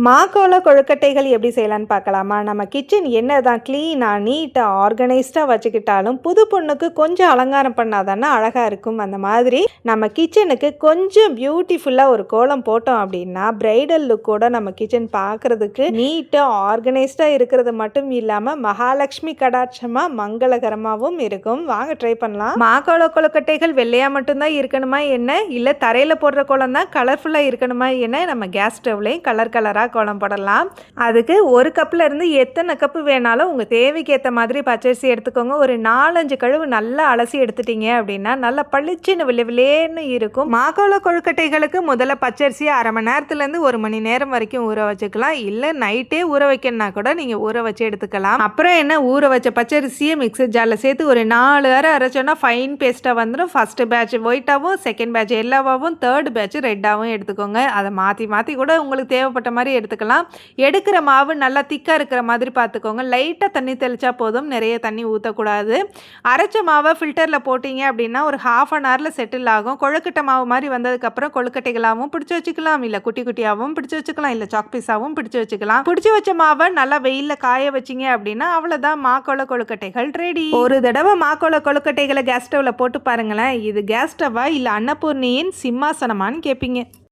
மாக்கோல கொழுக்கட்டைகள் எப்படி செய்யலான்னு பார்க்கலாமா? நம்ம கிச்சன் என்னதான் க்ளீனாக நீட்டாக ஆர்கனைஸ்டாக வச்சுக்கிட்டாலும் புது பொண்ணுக்கு கொஞ்சம் அலங்காரம் பண்ணாதானே அழகாக இருக்கும். அந்த மாதிரி நம்ம கிச்சனுக்கு கொஞ்சம் பியூட்டிஃபுல்லாக ஒரு கோலம் போட்டோம் அப்படின்னா பிரைடல் லுக்கோட நம்ம கிச்சன் பார்க்குறதுக்கு நீட்டாக ஆர்கனைஸ்டாக இருக்கிறது மட்டும் இல்லாமல் மகாலட்சுமி கடாட்சமாக மங்களகரமாகவும் இருக்கும். வாங்க ட்ரை பண்ணலாம். மாக்கோல கொழுக்கட்டைகள் வெள்ளையாக மட்டும்தான் இருக்கணுமா என்ன, இல்லை தரையில் போடுற கோலம் தான் கலர்ஃபுல்லாக இருக்கணுமா என்ன? நம்ம கேஸ் ஸ்டவ்லையும் கலராக கோலம் போடலாம். அதுக்கு ஒரு கப்பில் இருந்து எத்தனை கப்பு வேணாலும் உங்கள் தேவைக்கு ஏற்ற மாதிரி பச்சரிசி எடுத்துக்கோங்க. ஒரு 4-5 கழுவு நல்லா அலசி எடுத்துட்டீங்க அப்படின்னா நல்லா பளிச்சுன்னு விளைவிலேன்னு இருக்கும். மாக்கோல கொழுக்கட்டைகளுக்கு முதல்ல பச்சரிசியை அரை மணி நேரத்துலேருந்து 1 மணி நேரம் வரைக்கும் ஊற வச்சுக்கலாம். இல்லை நைட்டே ஊற வைக்கணும்னா கூட நீங்கள் ஊற வச்சு எடுத்துக்கலாம். அப்புறம் என்ன, ஊற வச்ச பச்சரிசியை மிக்சர் ஜாரில் சேர்த்து ஒரு 4 அரை அரைச்சோன்னா ஃபைன் பேஸ்ட்டாக வந்துடும். ஃபர்ஸ்ட் பேட்ச் ஒயிட்டாகவும், செகண்ட் பேட்ச் எல்லோவாகவும், தேர்ட் பேட்ச் ரெட்டாகவும் எடுத்துக்கோங்க. அதை மாற்றி கூட உங்களுக்கு தேவைப்பட்ட மாதிரி எடுத்துக்கலாம். எடுக்கிற மாவு நல்லா திக்காக இருக்கிற மாதிரி பார்த்துக்கோங்க. லைட்டாக தண்ணி தெளித்தா போதும், நிறைய தண்ணி ஊற்றக்கூடாது. அரைச்ச மாவை ஃபில்டரில் போட்டிங்க அப்படின்னா ஒரு ½ அன் ஹவரில் செட்டில் ஆகும். கொழுக்கட்டை மாவு மாதிரி வந்ததுக்கப்புறம் கொழுக்கட்டைகளாகவும் பிடிச்சி வச்சுக்கலாம், இல்லை குட்டி குட்டியாகவும் பிடிச்சி வச்சுக்கலாம், இல்லை சாக் பீஸாகவும் பிடிச்சி வச்சுக்கலாம். பிடிச்சி வச்ச மாவை நல்லா வெயிலில் காய வச்சிங்க அப்படின்னா அவ்வளோதான், மாக்கோல கொழுக்கட்டைகள் ரெடி. ஒரு தடவை மாக்கோல கொழுக்கட்டைகளை கேஸ் ஸ்டவ்வில் போட்டு பாருங்களேன். இது கேஸ் ஸ்டவ்வா இல்லை அன்னபூர்ணியின் சிம்மாசனமான்னு கேட்பீங்க.